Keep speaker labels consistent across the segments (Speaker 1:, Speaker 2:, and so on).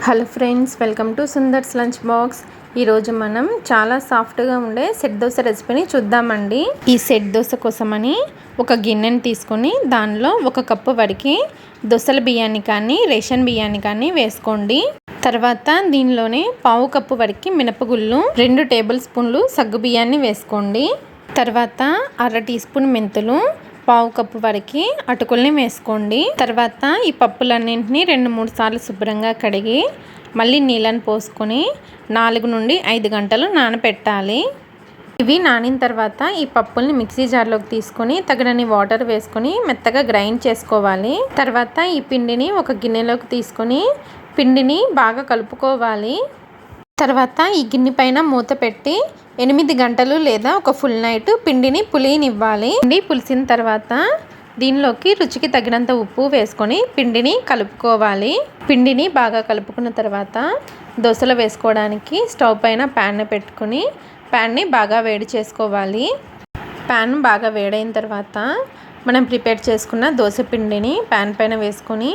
Speaker 1: Hello friends, welcome to Sundar's lunch box. ఈరోజు మనం చాలా సాఫ్ట్గా ఉండే సెట్ దోశ రెసిపీని చూద్దామండి. ఈ సెట్ దోశ కోసమని ఒక గిన్నెని తీసుకొని దానిలో 1 కప్పు వరకు దోశల బియ్యాన్ని కానీ రేషన్ బియ్యాన్ని కానీ వేసుకోండి. తర్వాత దీనిలోనే 1/2 కప్పు వరకు మినపగుళ్ళు, 2 టేబుల్ స్పూన్లు సగ్గు బియ్యాన్ని వేసుకోండి. తర్వాత 1/2 టీ స్పూన్ మెంతులు, 1/2 కప్పు వరకు అటుకుల్ని వేసుకోండి. తర్వాత ఈ పప్పులన్నింటినీ 2-3 సార్లు శుభ్రంగా కడిగి మళ్ళీ నీళ్ళని పోసుకొని 4 నుండి 5 గంటలు నానబెట్టాలి. ఇవి నానిన తర్వాత ఈ పప్పుల్ని మిక్సీ జార్లోకి తీసుకొని తగినన్ని వాటర్ వేసుకొని మెత్తగా గ్రైండ్ చేసుకోవాలి. తర్వాత ఈ పిండిని ఒక గిన్నెలోకి తీసుకొని పిండిని బాగా కలుపుకోవాలి. తర్వాత ఈ గిన్నె పైన మూత పెట్టి 8 గంటలు లేదా ఒక ఫుల్ నైట్ పిండిని పులియనివ్వాలి. పిండి పులిసిన తర్వాత దీనిలోకి రుచికి తగినంత ఉప్పు వేసుకొని పిండిని కలుపుకోవాలి. పిండిని బాగా కలుపుకున్న తర్వాత దోశలు వేసుకోవడానికి స్టవ్ పైన ప్యాన్ని పెట్టుకొని ప్యాన్ని బాగా వేడి చేసుకోవాలి. ప్యాన్ బాగా వేడైన తర్వాత మనం ప్రిపేర్ చేసుకున్న దోశ పిండిని ప్యాన్ పైన వేసుకొని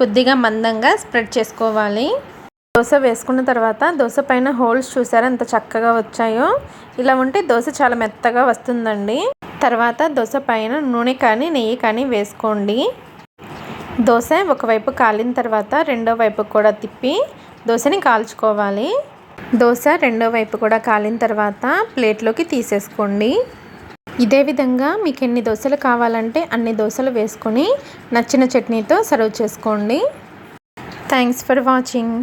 Speaker 1: కొద్దిగా మందంగా స్ప్రెడ్ చేసుకోవాలి. దోశ వేసుకున్న తర్వాత దోశ పైన హోల్స్ చూసారా ఎంత చక్కగా వచ్చాయో. ఇలా ఉంటే దోశ చాలా మెత్తగా వస్తుందండి. తర్వాత దోశ పైన నూనె కానీ నెయ్యి కానీ వేసుకోండి. దోశ ఒకవైపు కాలిన తర్వాత రెండో వైపు కూడా తిప్పి దోశని కాల్చుకోవాలి. దోశ రెండో వైపు కూడా కాలిన తర్వాత ప్లేట్లోకి తీసేసుకోండి. ఇదే విధంగా మీకు ఎన్ని దోశలు కావాలంటే అన్ని దోశలు వేసుకొని నచ్చిన చట్నీతో సర్వ్ చేసుకోండి. Thanks for watching.